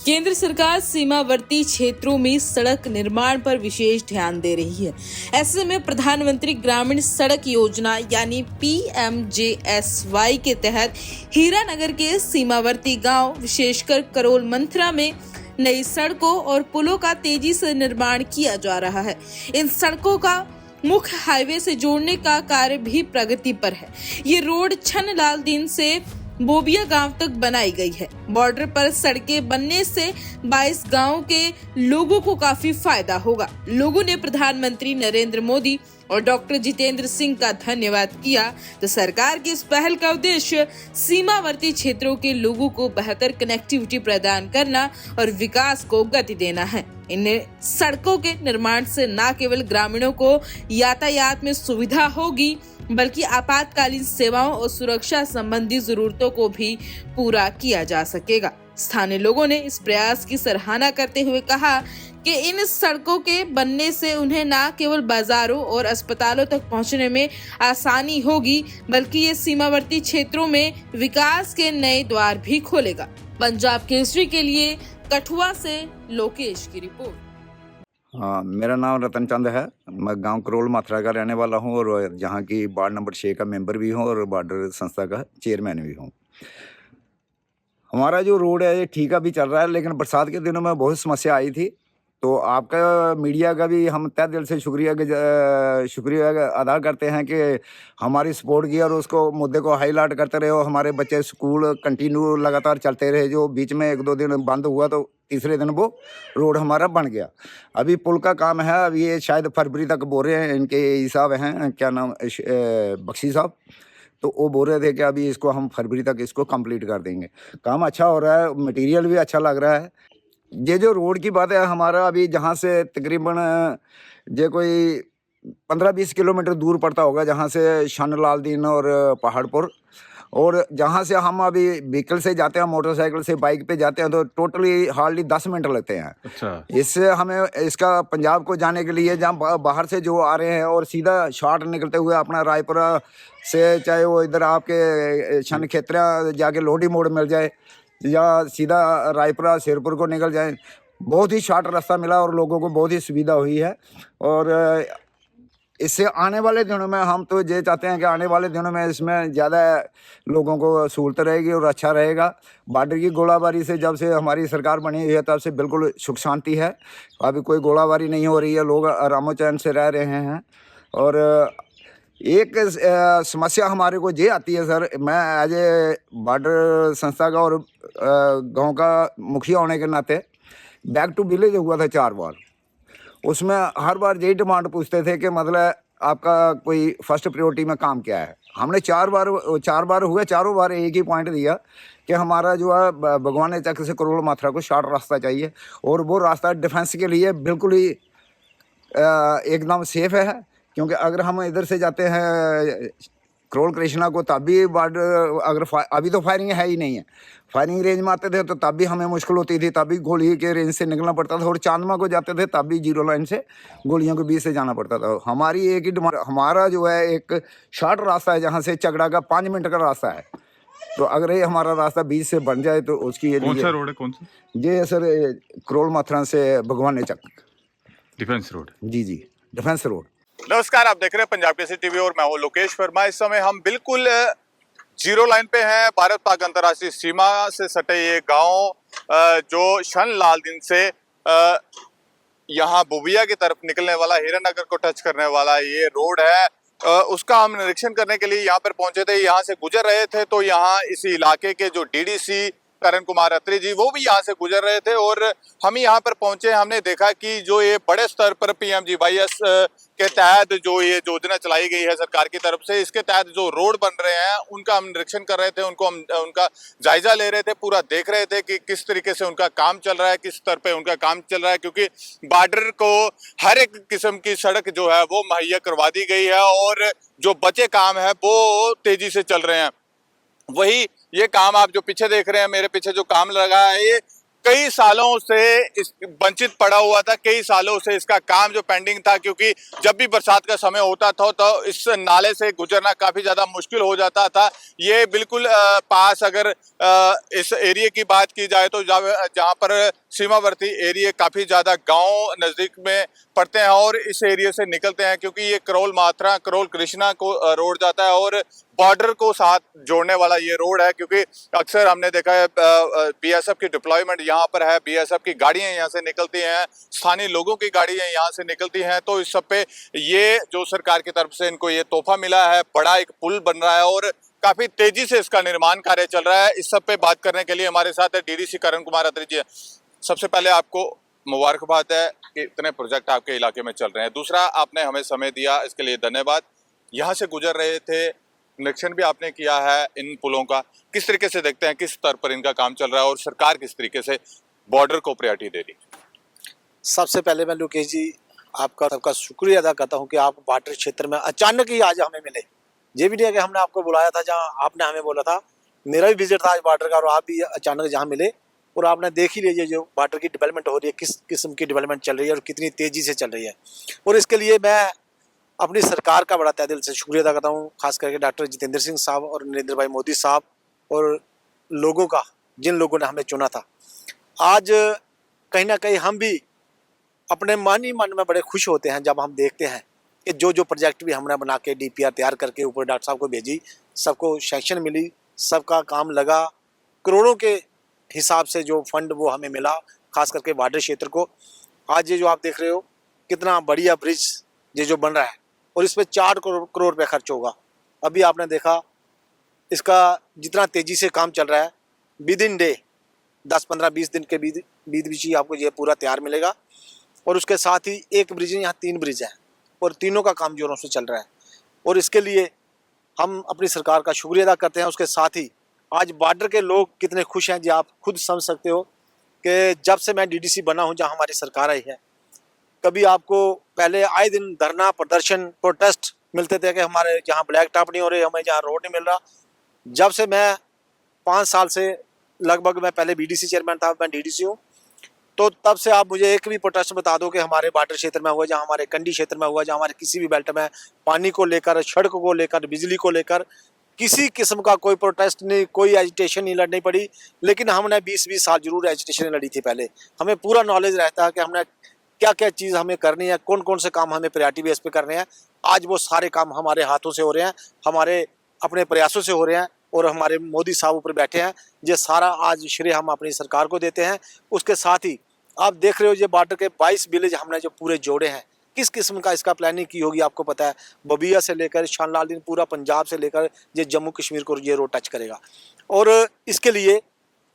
केंद्र सरकार सीमावर्ती क्षेत्रों में सड़क निर्माण पर विशेष ध्यान दे रही है। ऐसे में प्रधानमंत्री ग्रामीण सड़क योजना यानी PMJSY के तहत हीरानगर के सीमावर्ती गांव विशेषकर करोल मंथरा में नई सड़कों और पुलों का तेजी से निर्माण किया जा रहा है। इन सड़कों का मुख्य हाईवे से जोड़ने का कार्य भी प्रगति पर है। ये रोड छनलाल दिन से बोबिया गांव तक बनाई गई है। बॉर्डर पर सड़कें बनने से 22 गांवों के लोगों को काफी फायदा होगा। लोगों ने प्रधानमंत्री नरेंद्र मोदी और डॉक्टर जितेंद्र सिंह का धन्यवाद किया। तो सरकार की इस पहल का उद्देश्य सीमावर्ती क्षेत्रों के लोगों को बेहतर कनेक्टिविटी प्रदान करना और विकास को गति देना है। इन सड़कों के निर्माण से न केवल ग्रामीणों को यातायात में सुविधा होगी बल्कि आपातकालीन सेवाओं और सुरक्षा संबंधी जरूरतों को भी पूरा किया जा सकेगा। स्थानीय लोगों ने इस प्रयास की सराहना करते हुए कहा कि इन सड़कों के बनने से उन्हें न केवल बाजारों और अस्पतालों तक पहुंचने में आसानी होगी बल्कि ये सीमावर्ती क्षेत्रों में विकास के नए द्वार भी खोलेगा। पंजाब केसरी के लिए कठुआ से लोकेश की रिपोर्ट। हाँ, मेरा नाम रतन चंद है। मैं गांव करोल माथरा का रहने वाला हूं और जहां की वार्ड नंबर 6 का मेंबर भी हूं और बॉर्डर संस्था का चेयरमैन भी हूं। हमारा जो रोड है ये ठीक अभी चल रहा है, लेकिन बरसात के दिनों में बहुत समस्या आई थी। तो आपका मीडिया का भी हम तहे दिल से शुक्रिया अदा करते हैं कि हमारी सपोर्ट की और उसको मुद्दे को हाईलाइट करते रहे। हमारे बच्चे स्कूल कंटिन्यू लगातार चलते रहे। जो बीच में 1-2 दिन बंद हुआ तो तीसरे दिन वो रोड हमारा बन गया। अभी पुल का काम है, अभी ये शायद फरवरी तक बोल रहे हैं। इनके हिसाब हैं, क्या नाम, बख्शी साहब, तो वो बोल रहे थे कि अभी इसको हम फरवरी तक इसको कंप्लीट कर देंगे। काम अच्छा हो रहा है, मटेरियल भी अच्छा लग रहा है। ये जो रोड की बात है, हमारा अभी जहाँ से तकरीबन ये कोई 15-20 किलोमीटर दूर पड़ता होगा, जहाँ से शनलाल दीन और पहाड़पुर, और जहाँ से हम अभी व्हीकल से जाते हैं, मोटरसाइकिल से, बाइक पे जाते हैं, तो टोटली हार्डली 10 मिनट लगते हैं। अच्छा। इससे हमें इसका पंजाब को जाने के लिए, जहाँ बाहर से जो आ रहे हैं और सीधा शॉर्ट निकलते हुए अपना रायपुरा से, चाहे वो इधर आपके शन क्षेत्र जाके लोहड़ी मोड़ मिल जाए या सीधा रायपुरा शेरपुर को निकल जाए, बहुत ही शॉर्ट रास्ता मिला और लोगों को बहुत ही सुविधा हुई है। और इससे आने वाले दिनों में हम तो ये चाहते हैं कि आने वाले दिनों में इसमें ज़्यादा लोगों को सहूलत रहेगी और अच्छा रहेगा। बॉर्डर की गोलाबारी से जब से हमारी सरकार बनी हुई है तब से बिल्कुल सुख शांति है। अभी कोई गोलाबारी नहीं हो रही है, लोग आराम चैन से रह रहे हैं। और एक समस्या हमारे को ये आती है सर, मैं एज ए बॉर्डर संस्था का और गांव का मुखिया होने के नाते बैक टू विलेज हुआ था 4 बार। उसमें हर बार यही डिमांड पूछते थे कि मतलब आपका कोई फर्स्ट प्रायोरिटी में काम क्या है। हमने 4 बार हुए, चारों बार एक ही पॉइंट दिया कि हमारा जो है भगवान चक से करोल माथरा को शॉर्ट रास्ता चाहिए, और वो रास्ता डिफेंस के लिए बिल्कुल ही एकदम सेफ है। क्योंकि अगर हम इधर से जाते हैं करोल कृष्णा को, तब भी बॉर्डर अगर अभी तो फायरिंग है ही नहीं है। फायरिंग रेंज में आते थे तो तब भी हमें मुश्किल होती थी, तब भी गोली के रेंज से निकलना पड़ता था। और चांदमा को जाते थे तब भी 0 लाइन से गोलियों के बीच से जाना पड़ता था। हमारी एक ही डिमांड, हमारा जो है एक शॉर्ट रास्ता है जहाँ से चगड़ा का 5 मिनट का रास्ता है। तो अगर ये हमारा रास्ता बीच से बन जाए तो उसकी कौन सा रोड है? कौन सा? ये सर करोल माथरा से भगवान चक डिफेंस रोड। जी, डिफेंस रोड। नमस्कार, आप देख रहे हैं पंजाब केसरी टीवी और मैं हूं लोकेश वर्मा। इस समय हम बिल्कुल 0 लाइन पे हैं। भारत पाक अंतर्राष्ट्रीय सीमा से सटे ये गांव जो शनलाल दिन से यहाँ बोबिया की तरफ निकलने वाला, हीरानगर को टच करने वाला ये रोड है, उसका हम निरीक्षण करने के लिए यहाँ पर पहुंचे थे। यहाँ से गुजर रहे थे तो यहाँ इस इलाके के जो DDC करण कुमार अत्री जी, वो भी यहाँ से गुजर रहे थे और हम यहाँ पर पहुंचे। हमने देखा कि जो ये बड़े स्तर पर PMJYS के तहत जो ये योजना चलाई गई है सरकार की तरफ से, इसके तहत जो रोड बन रहे हैं उनका हम निरीक्षण कर रहे थे, उनका जायजा ले रहे थे, पूरा देख रहे थे कि किस तरीके से उनका काम चल रहा है, किस स्तर पे उनका काम चल रहा है। क्योंकि बॉर्डर को हर एक किस्म की सड़क जो है वो मुहैया करवा दी गई है और जो बचे काम है वो तेजी से चल रहे हैं। वही ये काम आप जो पीछे देख रहे हैं, मेरे पीछे जो काम लगा है, ये कई सालों से इस वंचित पड़ा हुआ था, कई सालों से इसका काम जो पेंडिंग था, क्योंकि जब भी बरसात का समय होता था तो इस नाले से गुजरना काफी ज्यादा मुश्किल हो जाता था। ये बिल्कुल पास अगर इस एरिया की बात की जाए तो जहाँ पर सीमावर्ती एरिया काफी ज्यादा गांव नजदीक में पड़ते हैं और इस एरिया से निकलते हैं, क्योंकि ये करोल मात्रा करोल कृष्णा को रोड जाता है और बॉर्डर को साथ जोड़ने वाला ये रोड है। क्योंकि अक्सर हमने देखा है बीएसएफ की डिप्लॉयमेंट यहाँ पर है, बीएसएफ की गाड़ियां यहाँ से निकलती हैं, स्थानीय लोगों की गाड़ियां यहाँ से निकलती हैं। तो इस सब पे ये जो सरकार की तरफ से इनको ये तोहफा मिला है, बड़ा एक पुल बन रहा है और काफी तेजी से इसका निर्माण कार्य चल रहा है। इस सब पे बात करने के लिए हमारे साथ है डीडीसी करण कुमार अत्री जी। सबसे पहले आपको मुबारकबाद है कि इतने प्रोजेक्ट आपके इलाके में चल रहे हैं। दूसरा, आपने हमें समय दिया, इसके लिए धन्यवाद। यहाँ से गुजर रहे थे, निरीक्षण भी आपने किया है इन पुलों का, किस तरीके से देखते हैं, किस स्तर पर इनका काम चल रहा है और सरकार किस तरीके से बॉर्डर को प्रायोरिटी दे रही है? सबसे पहले मैं लोकेश जी आपका सबका शुक्रिया अदा करता हूं कि आप बॉर्डर क्षेत्र में अचानक ही आज हमें मिले। ये भी नहीं है कि हमने आपको बुलाया था, जहां आपने हमें बोला था। मेरा भी विजिट था आज बॉर्डर का और आप भी अचानक जहां मिले और आपने देख ही लीजिए जो बॉर्डर की डेवलपमेंट हो रही है, किस किस्म की डेवलपमेंट चल रही है और कितनी तेजी से चल रही है। और इसके लिए मैं अपनी सरकार का बड़ा तहे दिल से शुक्रिया अदा करता हूँ, खास करके डॉक्टर जितेंद्र सिंह साहब और नरेंद्र भाई मोदी साहब और लोगों का, जिन लोगों ने हमें चुना था। आज कहीं ना कहीं हम भी अपने मन ही मन में बड़े खुश होते हैं जब हम देखते हैं कि जो प्रोजेक्ट भी हमने बना के डीपीआर तैयार करके ऊपर डॉक्टर साहब को भेजी, सबको सैंक्शन मिली, सबका काम लगा, करोड़ों के हिसाब से जो फंड वो हमें मिला, खास करके बॉर्डर क्षेत्र को। आज ये जो आप देख रहे हो कितना बढ़िया ब्रिज ये जो बन रहा है और इस पर 4 करोड़ रुपये खर्च होगा। अभी आपने देखा इसका जितना तेजी से काम चल रहा है, विद इन डे 10-15-20 दिन के बीच ही आपको ये पूरा तैयार मिलेगा। और उसके साथ ही एक ब्रिज नहीं, यहाँ 3 ब्रिज हैं और तीनों का काम जोरों से चल रहा है और इसके लिए हम अपनी सरकार का शुक्रिया अदा करते हैं। उसके साथ ही आज बॉर्डर के लोग कितने खुश हैं, जो आप खुद समझ सकते हो कि जब से मैं डीडीसी बना हूँ, जहाँ हमारी सरकार आई है, कभी आपको पहले आए दिन धरना प्रदर्शन प्रोटेस्ट मिलते थे कि हमारे जहाँ ब्लैक टॉप नहीं हो रहे, हमें जहाँ रोड नहीं मिल रहा। जब से मैं 5 साल से लगभग, मैं पहले बीडीसी चेयरमैन था, मैं डीडीसी हूँ, तो तब से आप मुझे एक भी प्रोटेस्ट बता दो कि हमारे बॉर्डर क्षेत्र में हुआ, जहाँ हमारे कंडी क्षेत्र में हुआ, जहाँ हमारे किसी भी बेल्ट में पानी को लेकर, सड़क को लेकर, बिजली को लेकर किसी किस्म का कोई प्रोटेस्ट नहीं, कोई एजिटेशन नहीं लड़नी पड़ी। लेकिन हमने 20-20 साल जरूर एजिटेशन लड़ी थी। पहले हमें पूरा नॉलेज रहता है कि हमने क्या क्या चीज़ हमें करनी है, कौन कौन से काम हमें प्रायोरिटी बेस पे करने हैं। आज वो सारे काम हमारे हाथों से हो रहे हैं, हमारे अपने प्रयासों से हो रहे हैं और हमारे मोदी साहब ऊपर बैठे हैं। ये सारा आज श्रेय हम अपनी सरकार को देते हैं। उसके साथ ही आप देख रहे हो ये बॉर्डर के 22 विलेज हमने जो पूरे जोड़े हैं, किस किस्म का इसका प्लानिंग की होगी आपको पता है। बबिया से लेकर शानलाल दिन, पूरा पंजाब से लेकर ये जम्मू कश्मीर को ये रोड टच करेगा। और इसके लिए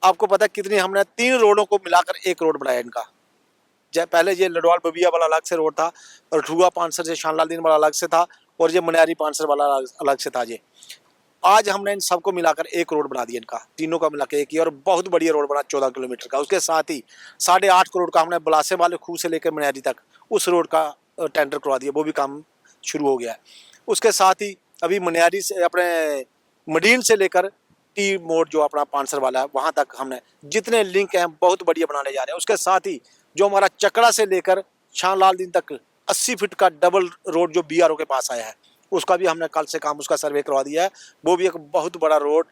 आपको पता है कितनी हमने 3 रोडों को मिलाकर एक रोड बनाया इनका। जब पहले ये लडवाल बबिया वाला अलग से रोड था और ठुआ पानसर से शानलाल दिन वाला अलग से था और ये मनियारी पानसर वाला अलग से था। ये आज हमने इन सबको मिलाकर एक रोड बना दिया, इनका तीनों का मिलाकर एक ही, और बहुत बढ़िया रोड बना 14 किलोमीटर का। उसके साथ ही 8.5 करोड़ का हमने बलासे वाले खूह से लेकर मनियारी तक उस रोड का टेंडर करवा दिया, वो भी काम शुरू हो गया है। उसके साथ ही अभी मनियारी से अपने मडीन से लेकर टी मोड़ जो अपना पानसर वाला है वहाँ तक हमने जितने लिंक हैं बहुत बढ़िया बनाने जा रहे हैं। उसके साथ ही जो हमारा चकड़ा से लेकर शानलाल दिन तक 80 फीट का डबल रोड जो बीआरओ के पास आया है, उसका भी हमने कल से काम उसका सर्वे करवा दिया है। वो भी एक बहुत बड़ा रोड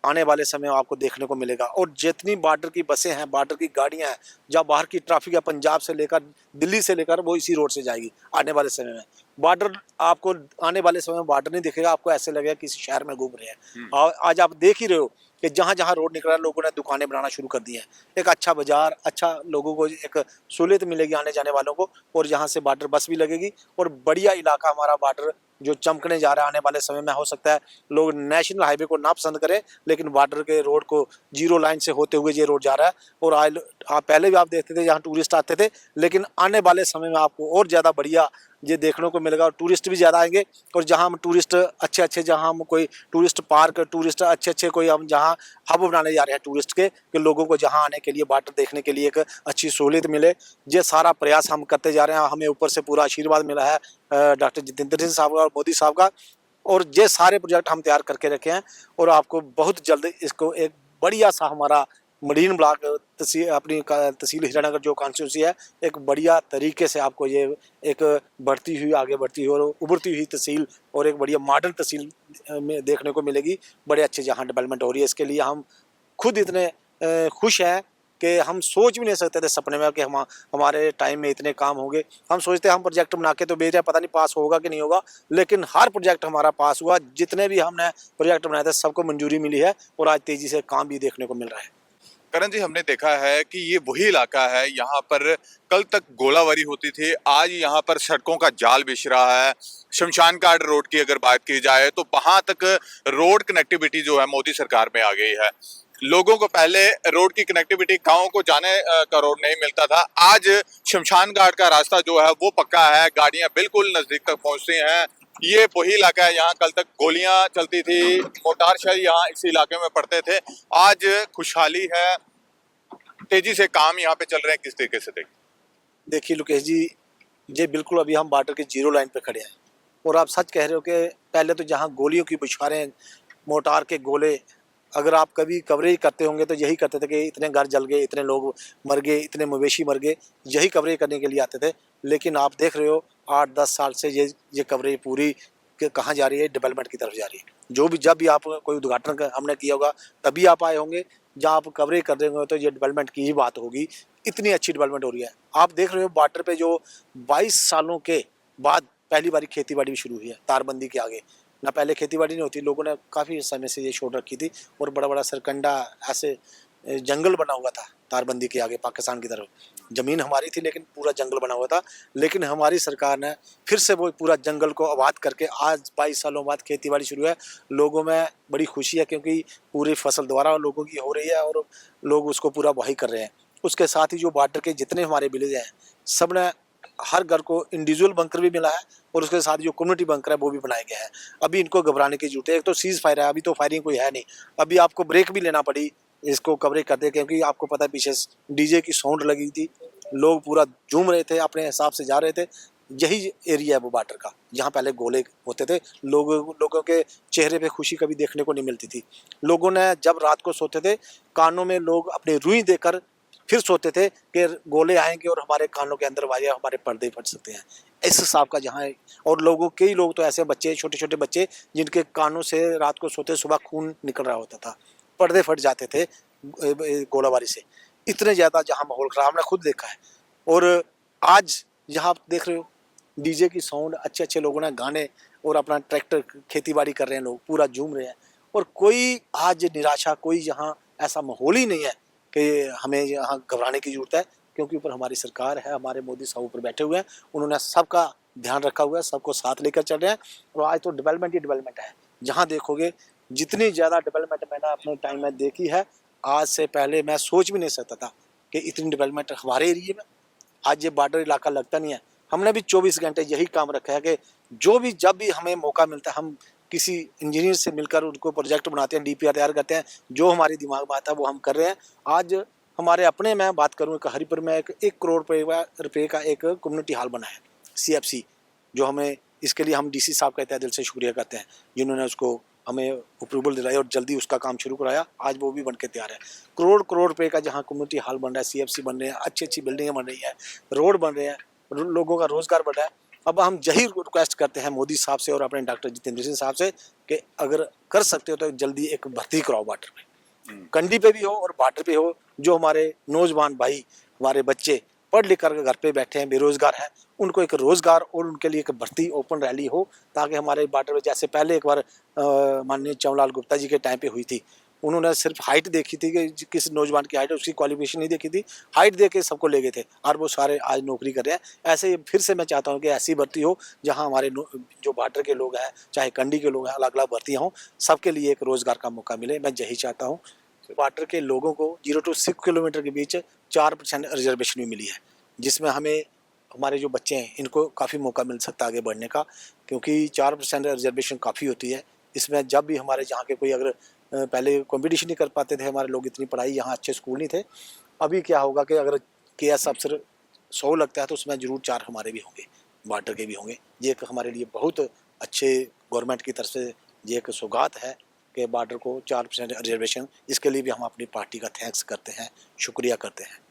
आने वाले समय में आपको देखने को मिलेगा। और जितनी बॉर्डर की बसें हैं, बॉर्डर की गाड़ियां हैं, जहाँ बाहर की ट्रैफिक है पंजाब से लेकर दिल्ली से लेकर, वो इसी रोड से जाएगी आने वाले समय में। बॉर्डर आपको आने वाले समय में बॉर्डर नहीं दिखेगा, आपको ऐसे लगेगा किसी शहर में घूम रहे हैं। और आज आप देख ही रहे हो कि जहाँ जहाँ रोड निकला है, लोगों ने दुकानें बनाना शुरू कर दी हैं। एक अच्छा बाजार, अच्छा लोगों को एक सहूलियत मिलेगी आने जाने वालों को, और यहाँ से बॉर्डर बस भी लगेगी और बढ़िया इलाका हमारा बॉर्डर जो चमकने जा रहा है आने वाले समय में। हो सकता है लोग नेशनल हाईवे को ना पसंद करें, लेकिन बॉर्डर के रोड को 0 लाइन से होते हुए ये रोड जा रहा है। और आज पहले भी आप देखते थे यहाँ टूरिस्ट आते थे, लेकिन आने वाले समय में आपको और ज़्यादा बढ़िया ये देखने को मिलेगा और टूरिस्ट भी ज़्यादा आएंगे। और जहाँ हम टूरिस्ट अच्छे जहाँ हम कोई टूरिस्ट पार्क, टूरिस्ट अच्छे कोई हम जहाँ हब बनाने जा रहे हैं टूरिस्ट के, कि लोगों को जहाँ आने के लिए, बॉर्डर देखने के लिए एक अच्छी सहूलियत मिले, ये सारा प्रयास हम करते जा रहे हैं। हमें ऊपर से पूरा आशीर्वाद मिला है डॉक्टर जितेंद्र सिंह साहब और मोदी साहब का, और ये सारे प्रोजेक्ट हम तैयार करके रखे हैं। और आपको बहुत जल्द इसको एक बढ़िया सा हमारा मरीन ब्लॉक तहसील अपनी तहसील हीरानगर जो कॉन्स्टिट्यूंसी है, एक बढ़िया तरीके से आपको ये एक बढ़ती हुई आगे बढ़ती हुई और उभरती हुई तहसील और एक बढ़िया मॉडर्न तहसील में देखने को मिलेगी। बड़े अच्छे जहाँ डेवलपमेंट हो रही है, इसके लिए हम खुद इतने खुश हैं कि हम सोच भी नहीं सकते थे सपने में कि हमारे टाइम में इतने काम होंगे। हम सोचते हम प्रोजेक्ट बना के तो भेज रहे हैं, पता नहीं पास होगा कि नहीं होगा, लेकिन हर प्रोजेक्ट हमारा पास हुआ। जितने भी हमने प्रोजेक्ट बनाए थे सबको मंजूरी मिली है और आज तेजी से काम भी देखने को मिल रहा है। करण जी, हमने देखा है कि ये वही इलाका है, यहाँ पर कल तक गोलाबारी होती थी, आज यहाँ पर सड़कों का जाल बिछ रहा है। शमशान घाट रोड की अगर बात की जाए तो वहां तक रोड कनेक्टिविटी जो है मोदी सरकार में आ गई है। लोगों को पहले रोड की कनेक्टिविटी गाँव को जाने का रोड नहीं मिलता था, आज शमशान घाट का रास्ता जो है वो पक्का है, गाड़ियां बिल्कुल नजदीक तक पहुंचती हैं। ये वही इलाका है, यहाँ कल तक गोलियां चलती थी, मोटार शell यहाँ इसी इलाके में पड़ते थे, आज खुशहाली है, तेजी से काम यहाँ पे चल रहे हैं। किस तरीके से देखिए लोकेश जी, ये बिल्कुल अभी हम बॉर्डर के 0 लाइन पे खड़े हैं और आप सच कह रहे हो कि पहले तो जहाँ गोलियों की बौछारें, मोटार के गोले, अगर आप कभी कवरेज करते होंगे तो यही करते थे कि इतने घर जल गए, इतने लोग मर गए, इतने मवेशी मर गए, यही कवरेज करने के लिए आते थे। लेकिन आप देख रहे हो 8-10 साल से ये कवरेज पूरी कहाँ जा रही है, डेवलपमेंट की तरफ जा रही है। जब भी आप कोई उद्घाटन हमने किया होगा तभी आप आए होंगे, जहाँ आप कवरेज कर रहे होंगे तो ये डेवलपमेंट की ही बात होगी। इतनी अच्छी डेवलपमेंट हो रही है। आप देख रहे हो बॉर्डर पे जो 22 सालों के बाद पहली बारी खेती बाड़ी शुरू हुई है तारबंदी के आगे। ना पहले खेती बाड़ी नहीं होती, लोगों ने काफ़ी समय से ये छोड़ रखी थी और बड़ा बड़ा सरकंडा ऐसे जंगल बना हुआ था तारबंदी के आगे पाकिस्तान की तरफ। ज़मीन हमारी थी लेकिन पूरा जंगल बना हुआ था, लेकिन हमारी सरकार ने फिर से वो पूरा जंगल को आबाद करके आज 22 सालों बाद खेती बाड़ी शुरू है। लोगों में बड़ी खुशी है क्योंकि पूरी फसल दोबारा लोगों की हो रही है और लोग उसको पूरा वाही कर रहे हैं। उसके साथ ही जो बॉर्डर के जितने हमारे विलेज हैं, सब ने हर घर को इंडिविजुअल बंकर भी मिला है और उसके साथ जो कम्युनिटी बंकर है वो भी बनाए गए हैं। अभी इनको घबराने की जरूरत है। एक तो सीज फायर है, अभी तो फायरिंग कोई है नहीं, अभी आपको ब्रेक भी लेना पड़ी इसको कवरेज करते, क्योंकि आपको पता है पीछे डीजे की साउंड लगी थी, लोग पूरा झूम रहे थे, अपने हिसाब से जा रहे थे। यही एरिया है वो बॉर्डर का जहाँ पहले गोले होते थे। लोगों के चेहरे पे खुशी कभी देखने को नहीं मिलती थी। लोगों ने जब रात को सोते थे, कानों में लोग अपनी रुई देकर फिर सोते थे कि गोले आएंगे और हमारे कानों के अंदर वाजे हमारे पर्दे फट सकते हैं, इस हिसाब का जहाँ है। और कई लोग तो ऐसे बच्चे, छोटे छोटे बच्चे, जिनके कानों से रात को सोते सुबह खून निकल रहा होता था, पर्दे फट जाते थे गोलाबारी से। इतने ज़्यादा जहाँ माहौल खराब, हमने खुद देखा है। और आज जहाँ आप देख रहे हो डीजे की साउंड, अच्छे अच्छे लोगों ने गाने और अपना ट्रैक्टर खेती बाड़ी कर रहे हैं, लोग पूरा झूम रहे हैं। और कोई आज निराशा, कोई यहाँ ऐसा माहौल ही नहीं है कि हमें यहाँ घबराने की जरूरत है, क्योंकि ऊपर हमारी सरकार है, हमारे मोदी साहब ऊपर बैठे हुए हैं, उन्होंने सबका ध्यान रखा हुआ है, सबको साथ लेकर चल रहे हैं। और आज तो डेवलपमेंट ही डेवलपमेंट है। जहाँ देखोगे जितनी ज़्यादा डेवलपमेंट मैंने अपने टाइम में देखी है, आज से पहले मैं सोच भी नहीं सकता था कि इतनी डेवलपमेंट हमारे एरिए में। आज ये बॉर्डर इलाका लगता नहीं है। हमने भी 24 घंटे यही काम रखा है कि जब भी हमें मौका मिलता है, हम किसी इंजीनियर से मिलकर उनको प्रोजेक्ट बनाते हैं, डीपीआर तैयार करते हैं, जो हमारे दिमाग में आता है वो हम कर रहे हैं। आज हमारे अपने, मैं बात करूँ हरिपुर में 1 करोड़ रुपये का एक कम्युनिटी हॉल बना है, CFC, जो हमें इसके लिए हम DC साहब का तहे दिल से शुक्रिया करते हैं, जिन्होंने उसको हमें अप्रूवल दिलाई और जल्दी उसका काम शुरू कराया। आज वो भी बन के तैयार है। करोड़ रुपए का जहाँ कम्युनिटी हॉल बन रहा है, CFC बन रहे हैं, अच्छी अच्छी बिल्डिंगें बन रही हैं, रोड बन रहे हैं, लोगों का रोजगार बढ़ रहा है। अब हम यही रिक्वेस्ट करते हैं मोदी साहब से और अपने डॉक्टर जितेंद्र सिंह साहब से कि अगर कर सकते हो तो जल्दी एक भर्ती कराओ बॉर्डर पे, कंडी पे भी हो और बॉर्डर पे हो। जो हमारे नौजवान भाई, हमारे बच्चे पढ़ लिख कर घर पे बैठे हैं, बेरोजगार हैं, उनको एक रोजगार और उनके लिए एक भर्ती ओपन रैली हो, ताकि हमारे बॉर्डर में जैसे पहले एक बार माननीय चमलाल गुप्ता जी के टाइम पे हुई थी, उन्होंने सिर्फ हाइट देखी थी कि किस नौजवान की हाइट है, उसकी क्वालिफिकेशन नहीं देखी थी, हाइट देके सबको ले गए थे और वो सारे आज नौकरी कर रहे हैं। ऐसे ही फिर से मैं चाहता हूँ कि ऐसी भर्ती हो जहाँ हमारे जो बॉर्डर के लोग हैं, चाहे कंडी के लोग हैं, अलग अलग भर्तियाँ हों, सबके लिए एक रोजगार का मौका मिले। मैं यही चाहता हूँ। बॉर्डर के लोगों को 0 to 6 किलोमीटर के बीच 4% रिजर्वेशन भी मिली है, जिसमें हमें, हमारे जो बच्चे हैं, इनको काफ़ी मौका मिल सकता है आगे बढ़ने का, क्योंकि 4% रिजर्वेशन काफ़ी होती है। इसमें जब भी हमारे जहाँ के कोई अगर पहले कंपटीशन नहीं कर पाते थे हमारे लोग, इतनी पढ़ाई, यहाँ अच्छे स्कूल नहीं थे, अभी क्या होगा कि अगर KS अफसर 100 लगता है तो उसमें ज़रूर 4 हमारे भी होंगे, बॉर्डर के भी होंगे। ये एक हमारे लिए बहुत अच्छे गवर्नमेंट की तरफ से ये एक सौगात है कि बॉर्डर को 4% रिजर्वेशन, इसके लिए भी हम अपनी पार्टी का थैंक्स करते हैं, शुक्रिया करते हैं।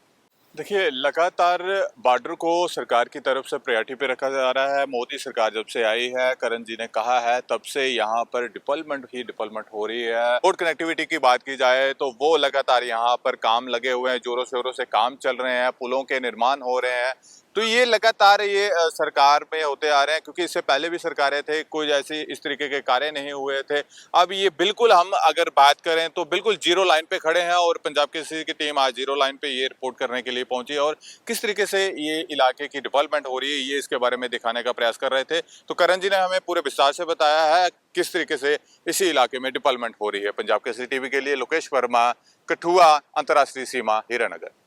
देखिए, लगातार बॉर्डर को सरकार की तरफ से प्रायोरिटी पे रखा जा रहा है। मोदी सरकार जब से आई है, करण जी ने कहा है, तब से यहाँ पर डेवलपमेंट ही डेवलपमेंट हो रही है। रोड कनेक्टिविटी की बात की जाए तो वो लगातार यहाँ पर काम लगे हुए हैं, जोरों शोरों से काम चल रहे हैं, पुलों के निर्माण हो रहे हैं। तो ये लगातार ये सरकार में होते आ रहे हैं, क्योंकि इससे पहले भी सरकारें थे, कोई ऐसी इस तरीके के कार्य नहीं हुए थे। अब ये बिल्कुल, हम अगर बात करें तो बिल्कुल जीरो लाइन पे खड़े हैं, और पंजाब केसरी की टीम आज जीरो लाइन पे ये रिपोर्ट करने के लिए पहुंची और किस तरीके से ये इलाके की डेवलपमेंट हो रही है, ये इसके बारे में दिखाने का प्रयास कर रहे थे। तो करण जी ने हमें पूरे विस्तार से बताया है किस तरीके से इसी इलाके में डेवलपमेंट हो रही है। पंजाब केसरी टीवी के लिए लोकेश वर्मा, कठुआ, अंतर्राष्ट्रीय सीमा, हीरानगर।